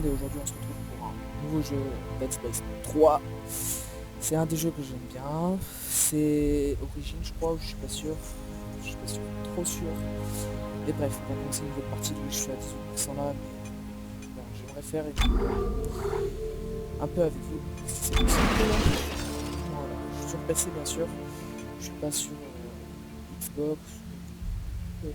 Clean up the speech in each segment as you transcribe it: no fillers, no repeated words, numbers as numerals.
Legend et aujourd'hui on se retrouve pour un nouveau jeu Dead Space 3. C'est un des jeux que j'aime bien. C'est Origin je crois, je suis pas sûr. Je suis pas sûr, trop sûr. Et bref, on va commencer une nouvelle partie, je suis à 18% là, mais bon, j'aimerais faire un peu avec vous. Si c'est possible. Voilà, je suis sur PC bien sûr. Je suis pas sur Xbox ou PS3.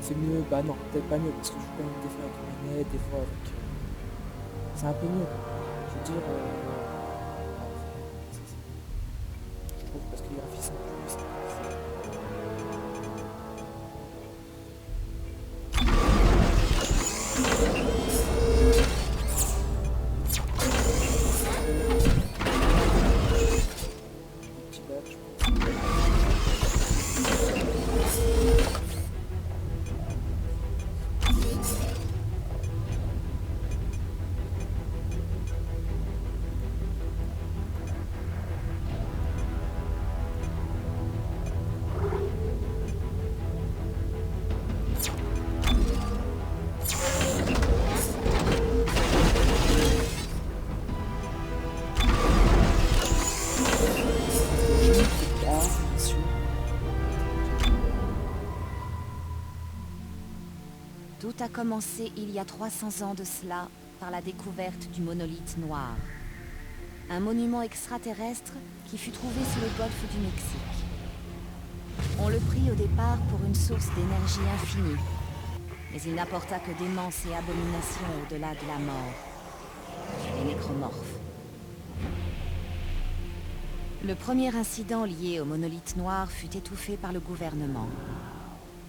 C'est mieux, bah non, peut-être pas mieux parce que je joue quand même des fois avec une manette, des fois avec. C'est un peu mieux. Je veux dire, je trouve parce que les graphismes sont plus puissants. Petit lag, je pense. Tout a commencé il y a 300 ans de cela par la découverte du monolithe noir. Un monument extraterrestre qui fut trouvé sur le golfe du Mexique. On le prit au départ pour une source d'énergie infinie, mais il n'apporta que démence et abomination au-delà de la mort. Les nécromorphes. Le premier incident lié au monolithe noir fut étouffé par le gouvernement.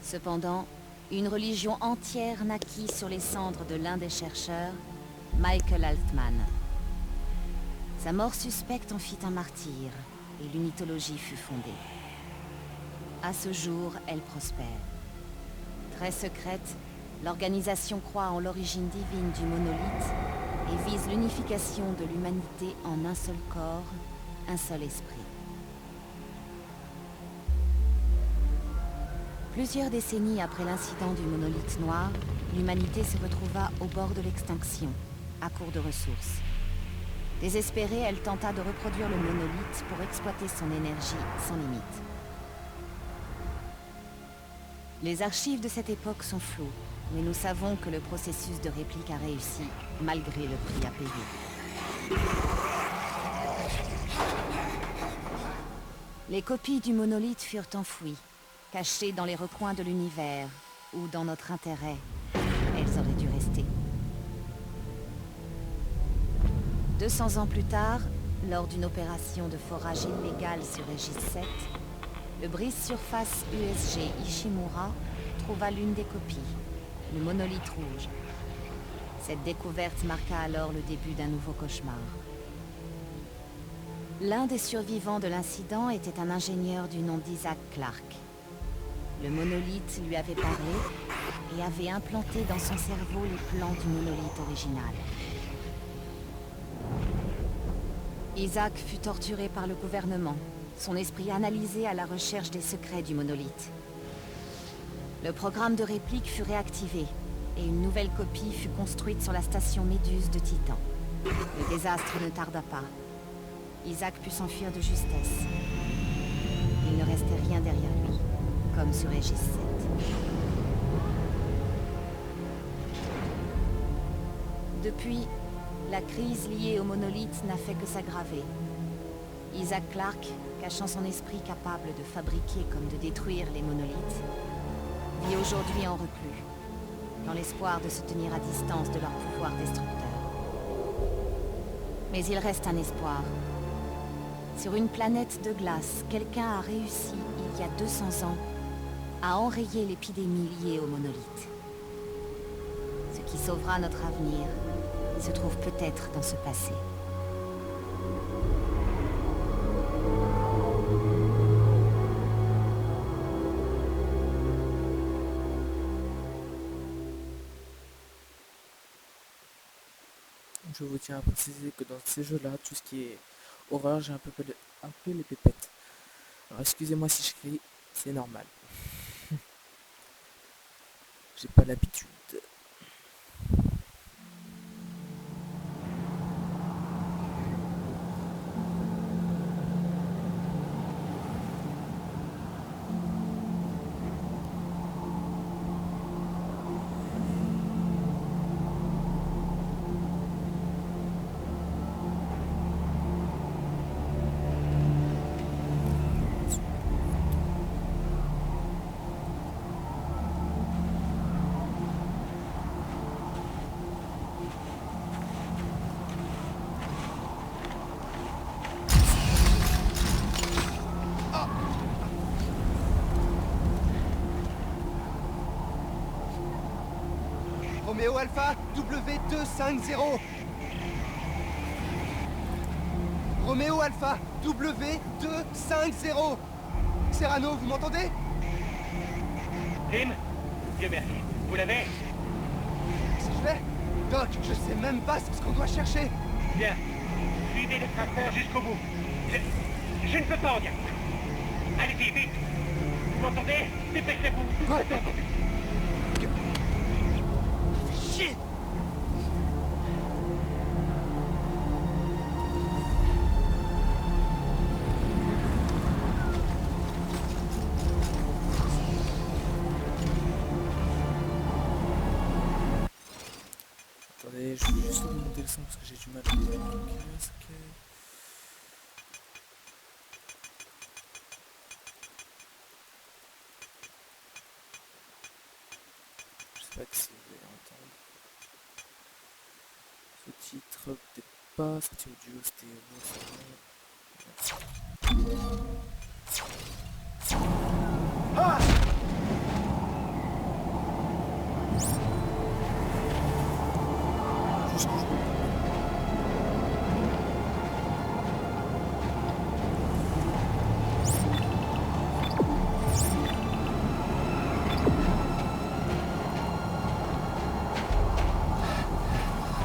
Cependant, une religion entière naquit sur les cendres de l'un des chercheurs, Michael Altman. Sa mort suspecte en fit un martyr, et l'unitologie fut fondée. À ce jour, elle prospère. Très secrète, l'organisation croit en l'origine divine du monolithe et vise l'unification de l'humanité en un seul corps, un seul esprit. Plusieurs décennies après l'incident du monolithe noir, l'humanité se retrouva au bord de l'extinction, à court de ressources. Désespérée, elle tenta de reproduire le monolithe pour exploiter son énergie sans limite. Les archives de cette époque sont floues, mais nous savons que le processus de réplique a réussi, malgré le prix à payer. Les copies du monolithe furent enfouies, cachées dans les recoins de l'univers, ou dans notre intérêt, elles auraient dû rester. 200 ans plus tard, lors d'une opération de forage illégale sur Régis 7, le brise-surface USG Ishimura trouva l'une des copies, le monolithe rouge. Cette découverte marqua alors le début d'un nouveau cauchemar. L'un des survivants de l'incident était un ingénieur du nom d'Isaac Clarke. Le monolithe lui avait parlé et avait implanté dans son cerveau les plans du monolithe original. Isaac fut torturé par le gouvernement, son esprit analysé à la recherche des secrets du monolithe. Le programme de réplique fut réactivé et une nouvelle copie fut construite sur la station Méduse de Titan. Le désastre ne tarda pas. Isaac put s'enfuir de justesse. Il ne restait rien derrière lui, comme sur Régis 7. Depuis, la crise liée au monolithe n'a fait que s'aggraver. Isaac Clarke, cachant son esprit capable de fabriquer comme de détruire les monolithes, vit aujourd'hui en reclus, dans l'espoir de se tenir à distance de leur pouvoir destructeur. Mais il reste un espoir. Sur une planète de glace, quelqu'un a réussi, il y a 200 ans, à enrayer l'épidémie liée au monolithe. Ce qui sauvera notre avenir se trouve peut-être dans ce passé. Je vous tiens à préciser que dans ces jeux-là, tout ce qui est horreur, j'ai un peu les pépettes. Alors excusez-moi si je crie, c'est normal. J'ai pas l'habitude. Alpha, W250. Roméo Alpha, W250. Serrano, vous m'entendez? Tim? Dieu merci. Vous l'avez? Si je vais? Doc, je sais même pas ce qu'on doit chercher. Bien. Suivez le traceur jusqu'au bout. Je ne peux pas en dire. Allez-y, vite. Vous m'entendez? Dépêchez-vous. Ouais. Shit! Attendez, je vais juste remonter le son parce que j'ai du mal à le casque. Je sais pas si vous allez entendre. Ce titre, peut-être pas, c'était audio, c'était Ah! juste que je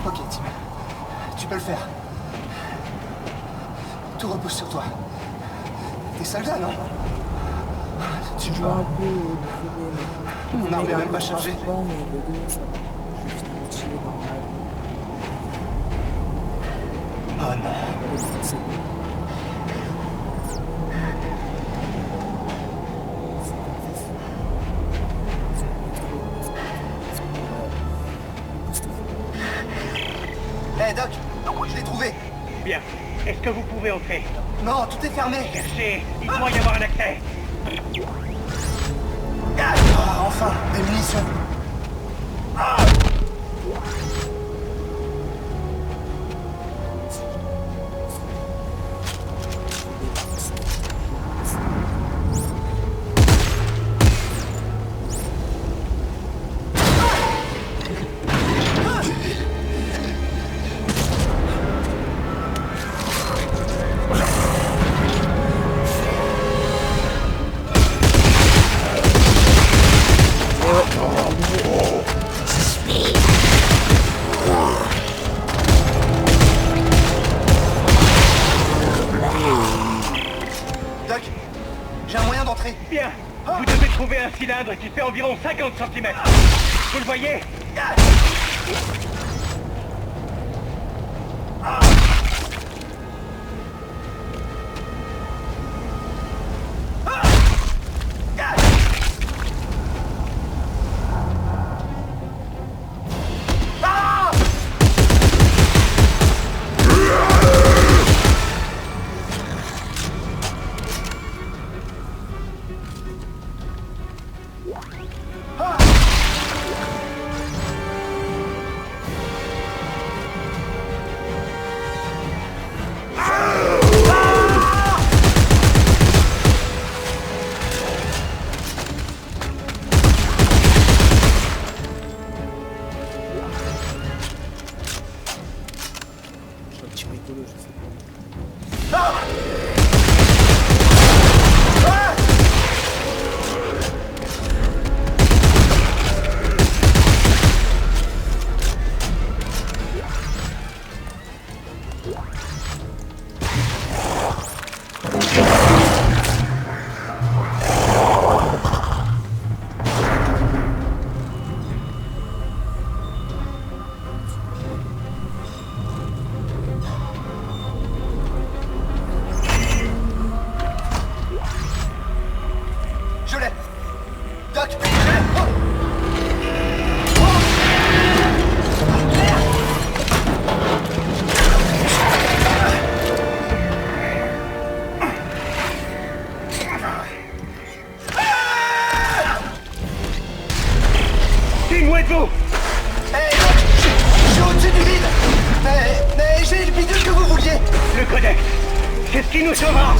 Ok, Tim. Tu peux le faire. Tout repose sur toi. T'es soldat, non? Tu joue un vois, peu au premier. mon arme est même pas chargée. Pas, mais le 2, ça va. Je vais finir de tirer normal. Oh non. C'est bon. Hé, Doc, je l'ai trouvé. Bien. Est-ce que vous pouvez entrer? Non, tout est fermé. Cherchez. Il doit y avoir un accès. Ah, enfin, des munitions. Doc, j'ai un moyen d'entrer. Bien. Vous devez trouver un cylindre qui fait environ 50 cm. Vous le voyez? Je suis un petit rigolo, je sais pas. Je l'ai. Doc, je l'ai. Oh. Tim, où êtes-vous? Hey, Doc, je suis au-dessus du vide. Mais j'ai le bidule que vous vouliez. Le codex. C'est ce qui nous sauvera.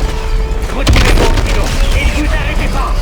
Retirez-vous, sinon. Et ne vous arrêtez pas.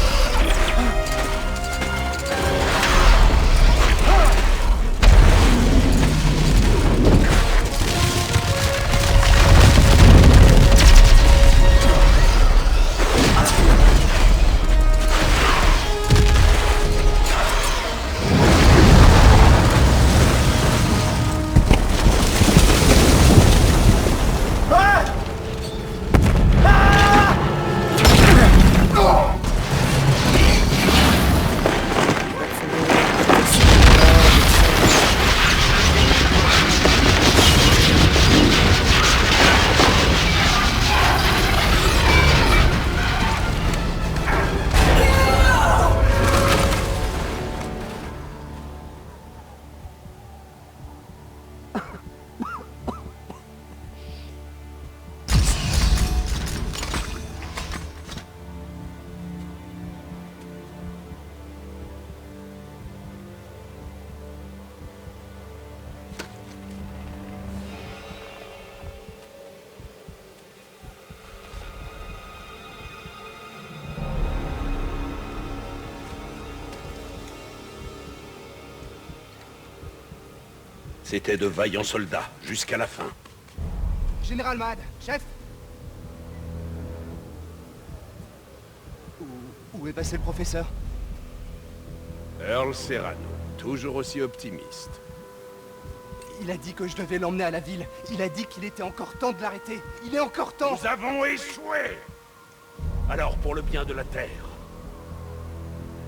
C'étaient de vaillants soldats, jusqu'à la fin. Général Mahd, chef. Où est passé le professeur? Earl Serrano, toujours aussi optimiste. Il a dit que je devais l'emmener à la ville. Il a dit qu'il était encore temps de l'arrêter. Il est encore temps. Nous avons échoué! Alors, pour le bien de la Terre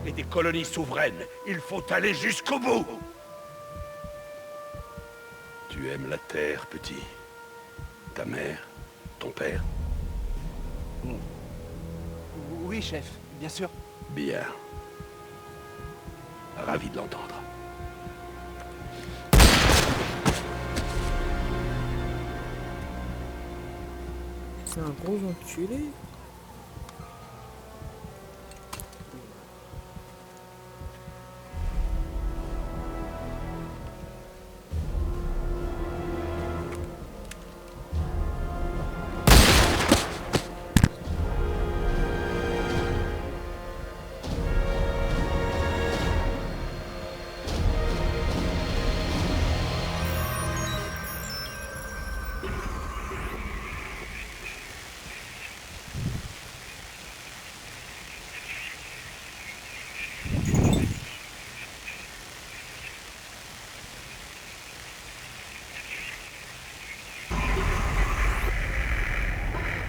et des colonies souveraines, il faut aller jusqu'au bout! Tu aimes la Terre, petit? Ta mère? Ton père? Oui, chef, bien sûr. Bien. Ravi de l'entendre. C'est un gros enculé.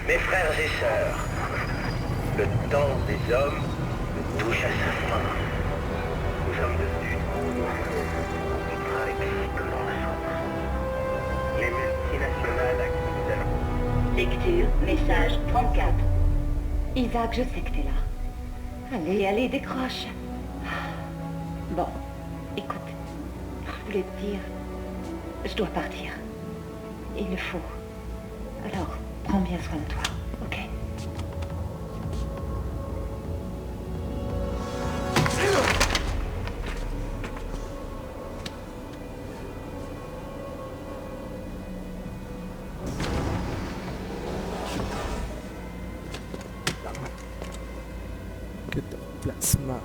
Mes frères et sœurs, le temps des hommes touche à sa fin. Nous sommes devenus ultra-lexiques dans la source. Les multinationales à qui nous allons. Lecture, message 34. Isaac, je sais que t'es là. Allez, décroche. Bon, écoute, je voulais te dire, je dois partir. Il le faut. Alors, prends bien soin de toi, ok? Que de plasma.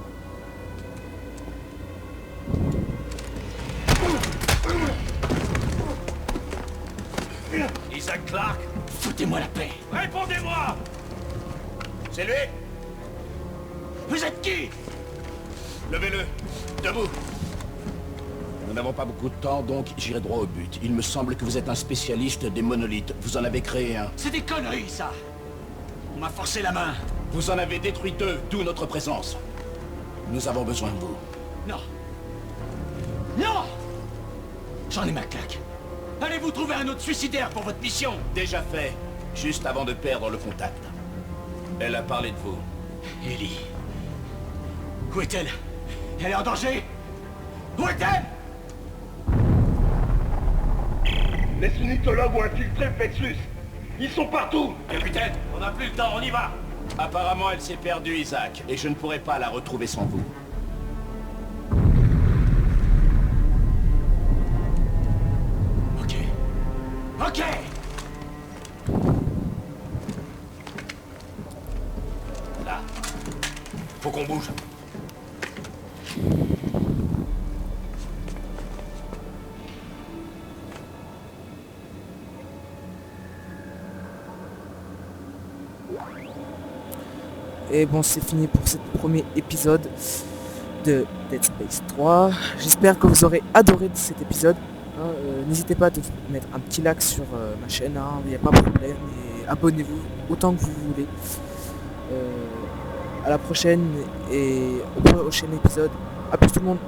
Isaac Clarke, Foutez-moi la paix. répondez-moi! C'est lui? Vous êtes qui? Levez-le! Debout! Nous n'avons pas beaucoup de temps, donc j'irai droit au but. Il me semble que vous êtes un spécialiste des monolithes. Vous en avez créé un. C'est des conneries, ça. On m'a forcé la main. Vous en avez détruit deux, d'où notre présence. Nous avons besoin de vous. Non. Non! J'en ai ma claque. Allez-vous trouver un autre suicidaire pour votre mission? Déjà fait, juste avant de perdre le contact. Elle a parlé de vous. Ellie. Où est-elle? Elle est en danger? Où est-elle? Les unitologues ont infiltré le Plexus! Ils sont partout! Capitaine, on n'a plus le temps, on y va. Apparemment, elle s'est perdue, Isaac, et je ne pourrai pas la retrouver sans vous. Ok. Ok! Là. Faut qu'on bouge. Et bon, c'est fini pour ce premier épisode de Dead Space 3. J'espère que vous aurez adoré cet épisode. N'hésitez pas à mettre un petit like sur ma chaîne, il n'y a pas de problème. Et abonnez-vous autant que vous voulez. À la prochaine et au prochain épisode. A plus tout le monde.